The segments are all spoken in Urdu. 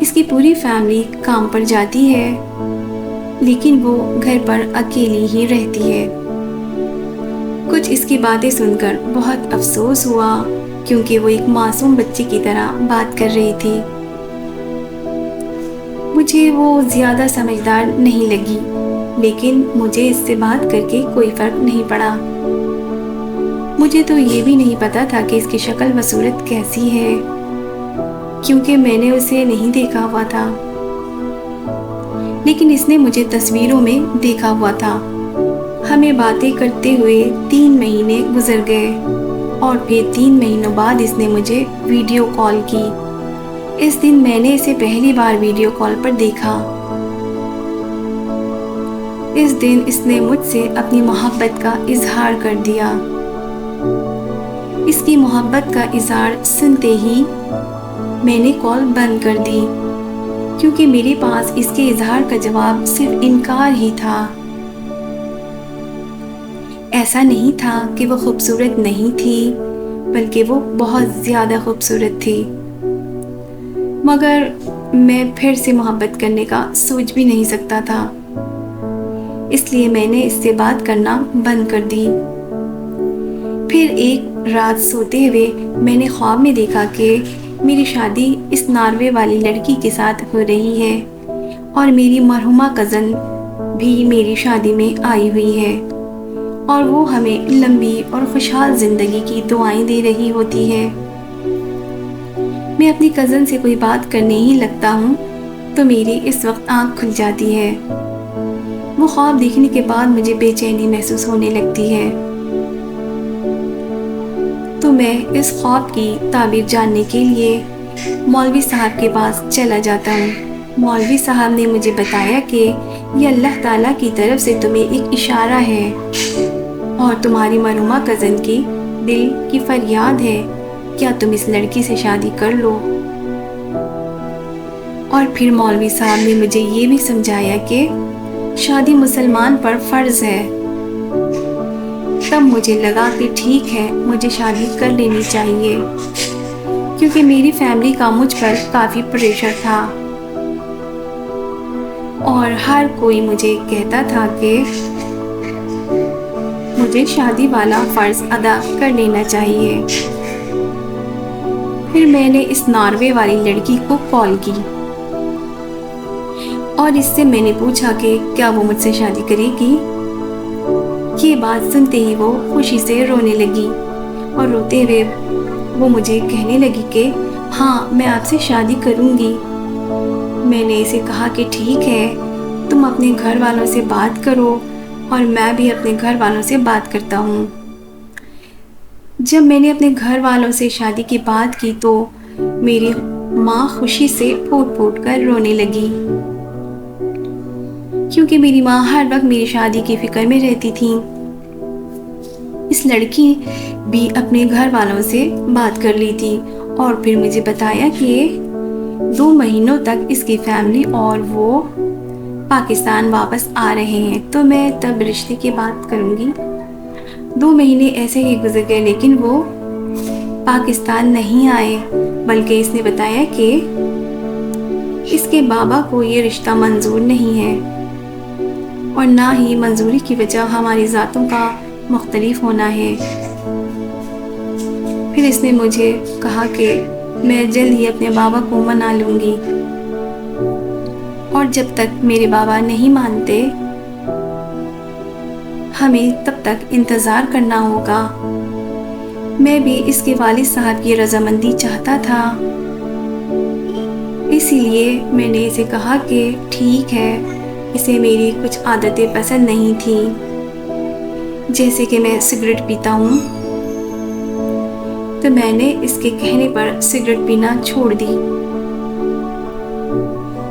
اس کی پوری فیملی کام پر جاتی ہے لیکن وہ گھر پر اکیلی ہی رہتی ہے۔ کچھ اس کی باتیں سن کر بہت افسوس ہوا کیونکہ وہ ایک معصوم بچے کی طرح بات کر رہی تھی۔ مجھے وہ زیادہ سمجھدار نہیں لگی لیکن مجھے اس سے بات کر کے کوئی فرق نہیں پڑا۔ مجھے تو یہ بھی نہیں پتا تھا کہ اس کی شکل و صورت کیسی ہے کیونکہ میں نے اسے نہیں دیکھا ہوا تھا، لیکن اس نے مجھے تصویروں میں دیکھا ہوا تھا۔ ہمیں باتیں کرتے ہوئے 3 مہینے گزر گئے اور پھر 3 مہینوں بعد اس نے مجھے ویڈیو کال کی۔ اس دن میں نے اسے پہلی بار ویڈیو کال پر دیکھا۔ اس دن اس نے مجھ سے اپنی محبت کا اظہار کر دیا۔ اس کی محبت کا اظہار سنتے ہی میں نے کال بند کر دی کیونکہ میرے پاس اس کے اظہار کا جواب صرف انکار ہی تھا۔ ایسا نہیں تھا کہ وہ خوبصورت نہیں تھی بلکہ وہ بہت زیادہ خوبصورت تھی، مگر میں پھر سے محبت کرنے کا سوچ بھی نہیں سکتا تھا، اس لیے میں نے اس سے بات کرنا بند کر دی۔ پھر ایک رات سوتے ہوئے میں نے خواب میں دیکھا کہ میری شادی اس ناروے والی لڑکی کے ساتھ ہو رہی ہے اور میری مرحومہ کزن بھی میری شادی میں آئی ہوئی ہے اور وہ ہمیں لمبی اور خوشحال زندگی کی دعائیں دے رہی ہوتی ہے۔ میں اپنی کزن سے کوئی بات کرنے ہی لگتا ہوں تو میری اس وقت آنکھ کھل جاتی ہے۔ وہ خواب دیکھنے کے بعد مجھے بے چینی محسوس ہونے لگتی ہے، تو میں اس خواب کی تعبیر جاننے کے لیے مولوی صاحب کے پاس چلا جاتا ہوں۔ مولوی صاحب نے مجھے بتایا کہ یہ اللہ تعالیٰ کی طرف سے تمہیں ایک اشارہ ہے اور تمہاری مرحومہ کزن کی دل کی فریاد ہے، کیا تم اس لڑکی سے شادی کر لو؟ اور پھر مولوی صاحب نے مجھے یہ بھی سمجھایا کہ شادی مسلمان پر فرض ہے۔ تب مجھے لگا کہ ٹھیک ہے، مجھے شادی کر لینی چاہیے کیونکہ میری فیملی کا مجھ پر کافی پریشر تھا اور ہر کوئی مجھے کہتا تھا کہ مجھے شادی والا فرض ادا کر لینا چاہیے۔ پھر میں نے اس ناروے والی لڑکی کو کال کی اور اس سے میں نے پوچھا کہ کیا وہ مجھ سے شادی کرے گی۔ یہ بات سنتے ہی وہ خوشی سے رونے لگی اور روتے ہوئے وہ مجھے کہنے لگی کہ ہاں میں آپ سے شادی کروں گی۔ میں نے اسے کہا کہ ٹھیک ہے، تم اپنے گھر والوں سے بات کرو اور میں بھی اپنے گھر والوں سے بات کرتا ہوں۔ جب میں نے اپنے گھر والوں سے شادی کی بات کی تو میری ماں خوشی سے پھوٹ پھوٹ کر رونے لگی کیونکہ میری ماں ہر وقت میری شادی کی فکر میں رہتی تھی۔ اس لڑکی بھی اپنے گھر والوں سے بات کر لی تھی اور پھر مجھے بتایا کہ 2 مہینوں تک اس کی فیملی اور وہ پاکستان واپس آ رہے ہیں، تو میں تب رشتے کی بات کروں گی۔ 2 مہینے ایسے ہی گزر گئے لیکن وہ پاکستان نہیں آئے، بلکہ اس نے بتایا کہ اس کے بابا کو یہ رشتہ منظور نہیں ہے اور نہ ہی منظوری کی وجہ ہماری ذاتوں کا مختلف ہونا ہے۔ پھر اس نے مجھے کہا کہ میں جلد ہی اپنے بابا کو منا لوں گی اور جب تک میرے بابا نہیں مانتے ہمیں تب تک انتظار کرنا ہوگا۔ میں بھی اس کے والد صاحب کی رضامندی چاہتا تھا، اسی لیے میں نے اسے کہا کہ ٹھیک ہے۔ اسے میری کچھ عادتیں پسند نہیں تھیں، جیسے کہ میں سگریٹ پیتا ہوں، تو میں نے اس کے کہنے پر سگریٹ پینا چھوڑ دی۔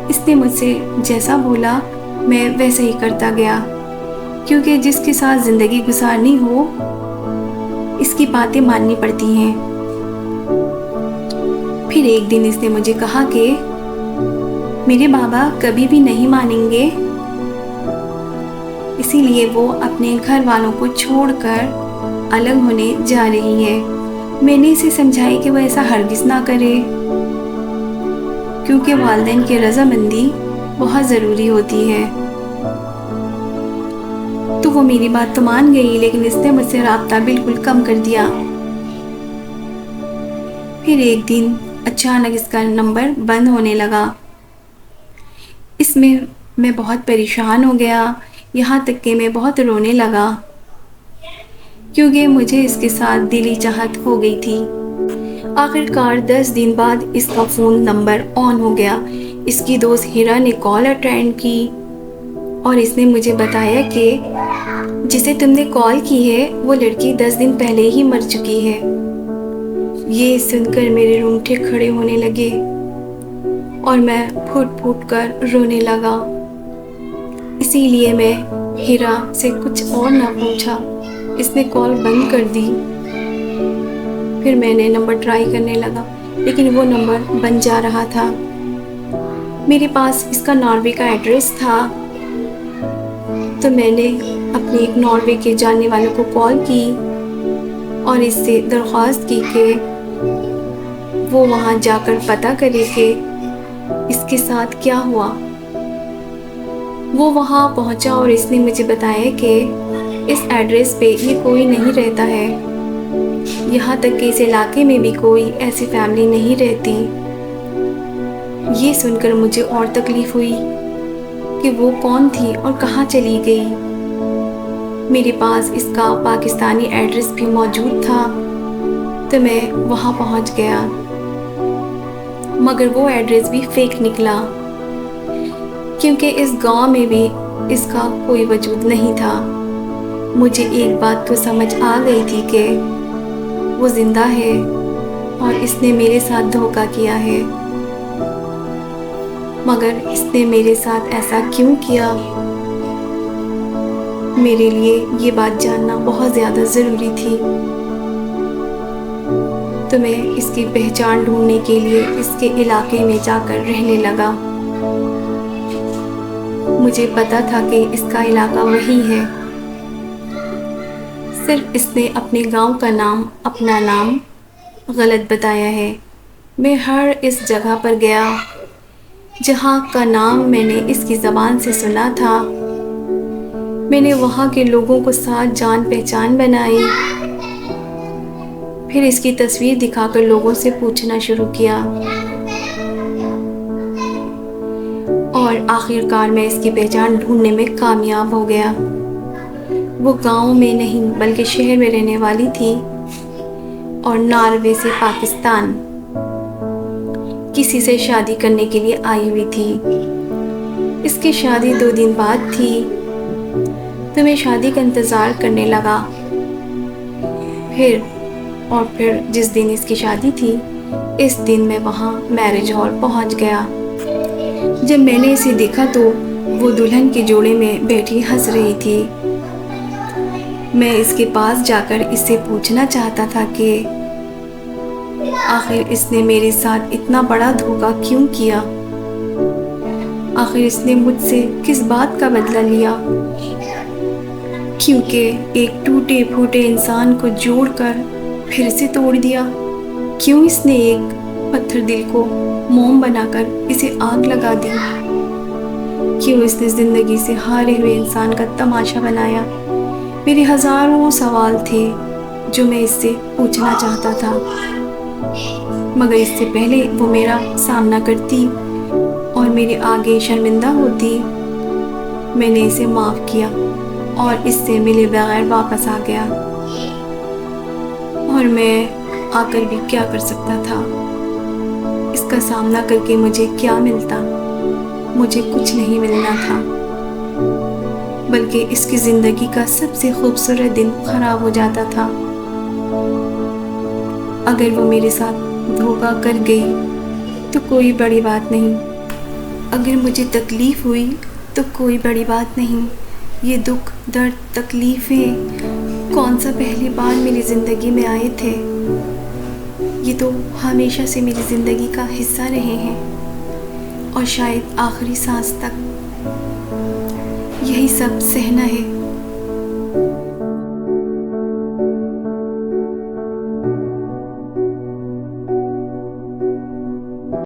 اس نے مجھ سے جیسا بولا میں ویسا ہی کرتا گیا، کیونکہ جس کے ساتھ زندگی گزارنی ہو اس کی باتیں ماننی پڑتی ہیں۔ پھر ایک دن اس نے مجھے کہا کہ میرے بابا کبھی بھی نہیں مانیں گے، اسی لیے وہ اپنے گھر والوں کو چھوڑ کر الگ ہونے جا رہی ہے۔ میں نے اسے سمجھائی کہ وہ ایسا ہرگز نہ کرے کیونکہ والدین کی رضامندی بہت ضروری ہوتی ہے۔ تو وہ میری بات تو مان گئی، لیکن اس نے مجھ سے رابطہ بالکل کم کر دیا۔ پھر ایک دن اچانک اس کا نمبر بند ہونے لگا۔ اس میں بہت پریشان ہو گیا، یہاں تک کہ میں بہت رونے لگا، کیونکہ مجھے اس کے ساتھ دلی چاہت ہو گئی تھی۔ آخر کار 10 دن بعد اس کا فون نمبر آن ہو گیا۔ اس کی دوست ہیرا نے کال اٹینڈ کی اور اس نے مجھے بتایا کہ جسے تم نے کال کی ہے وہ لڑکی 10 دن پہلے ہی مر چکی ہے۔ یہ سن کر میرے رونگٹے کھڑے ہونے لگے اور میں پھوٹ پھوٹ کر رونے لگا۔ اسی لیے میں ہیرا سے کچھ اور نہ پوچھا، اس نے کال بند کر دی۔ پھر میں نے نمبر ٹرائی کرنے لگا، لیکن وہ نمبر بن جا رہا تھا۔ میرے پاس اس کا ناروے کا ایڈریس تھا، تو میں نے اپنے ایک ناروے کے جاننے والوں کو کال کی اور اس سے درخواست کی کہ وہ وہاں جا کر پتہ کرے کہ اس کے ساتھ کیا ہوا۔ وہ وہاں پہنچا اور اس نے مجھے بتایا کہ اس ایڈریس پہ یہ کوئی نہیں رہتا ہے، یہاں تک کہ اس علاقے میں بھی کوئی ایسی فیملی نہیں رہتی۔ یہ سن کر مجھے اور تکلیف ہوئی کہ وہ کون تھی اور کہاں چلی گئی۔ میرے پاس اس کا پاکستانی ایڈریس بھی موجود تھا، تو میں وہاں پہنچ گیا، مگر وہ ایڈریس بھی فیک نکلا، کیونکہ اس گاؤں میں بھی اس کا کوئی وجود نہیں تھا۔ مجھے ایک بات تو سمجھ آ گئی تھی کہ وہ زندہ ہے اور اس نے میرے ساتھ دھوکہ کیا ہے، مگر اس نے میرے ساتھ ایسا کیوں کیا؟ میرے لیے یہ بات جاننا بہت زیادہ ضروری تھی۔ تو میں اس کی پہچان ڈھونڈنے کے لیے اس کے علاقے میں جا کر رہنے لگا۔ مجھے پتا تھا کہ اس کا علاقہ وہی ہے، صرف اس نے اپنے گاؤں کا نام، اپنا نام غلط بتایا ہے۔ میں ہر اس جگہ پر گیا جہاں کا نام میں نے اس کی زبان سے سنا تھا۔ میں نے وہاں کے لوگوں کو ساتھ جان پہچان بنائی، پھر اس کی تصویر دکھا کر لوگوں سے پوچھنا شروع کیا، اور آخر کار میں اس کی پہچان ڈھونڈنے میں کامیاب ہو گیا۔ وہ گاؤں میں نہیں بلکہ شہر میں رہنے والی تھی اور ناروے سے پاکستان کسی سے شادی کرنے کے لیے آئی ہوئی تھی۔ اس کی شادی 2 دن بعد تھی، تو میں شادی کا انتظار کرنے لگا۔ پھر جس دن اس کی شادی تھی، اس دن میں وہاں میرج ہال پہنچ گیا۔ جب میں نے اسے دیکھا تو وہ دلہن کے جوڑے میں بیٹھی ہنس رہی تھی۔ میں اس کے پاس جا کر اس سے پوچھنا چاہتا تھا کہ آخر اس نے میرے ساتھ اتنا بڑا دھوکہ کیوں کیا؟ آخر اس نے مجھ سے کس بات کا بدلہ لیا؟ کیونکہ ایک ٹوٹے پھوٹے انسان کو جوڑ کر پھر سے توڑ دیا؟ کیوں اس نے ایک پتھر دل کو موم بنا کر اسے آگ لگا دی؟ کیوں اس نے زندگی سے ہارے ہوئے انسان کا تماشا بنایا؟ میرے ہزاروں سوال تھے جو میں اس سے پوچھنا چاہتا تھا، مگر اس سے پہلے وہ میرا سامنا کرتی اور میرے آگے شرمندہ ہوتی۔ میں نے اسے معاف کیا اور اس سے ملے بغیر واپس آ گیا، اور میں آ کر بھی کیا کر سکتا تھا؟ اس کا سامنا کر کے مجھے کیا ملتا؟ مجھے کچھ نہیں ملنا تھا، بلکہ اس کی زندگی کا سب سے خوبصورت دن خراب ہو جاتا تھا۔ اگر وہ میرے ساتھ دھوکہ کر گئی تو کوئی بڑی بات نہیں، اگر مجھے تکلیف ہوئی تو کوئی بڑی بات نہیں۔ یہ دکھ، درد، تکلیفیں کون سا پہلی بار میری زندگی میں آئے تھے؟ یہ تو ہمیشہ سے میری زندگی کا حصہ رہے ہیں، اور شاید آخری سانس تک یہی سب سہنا ہے۔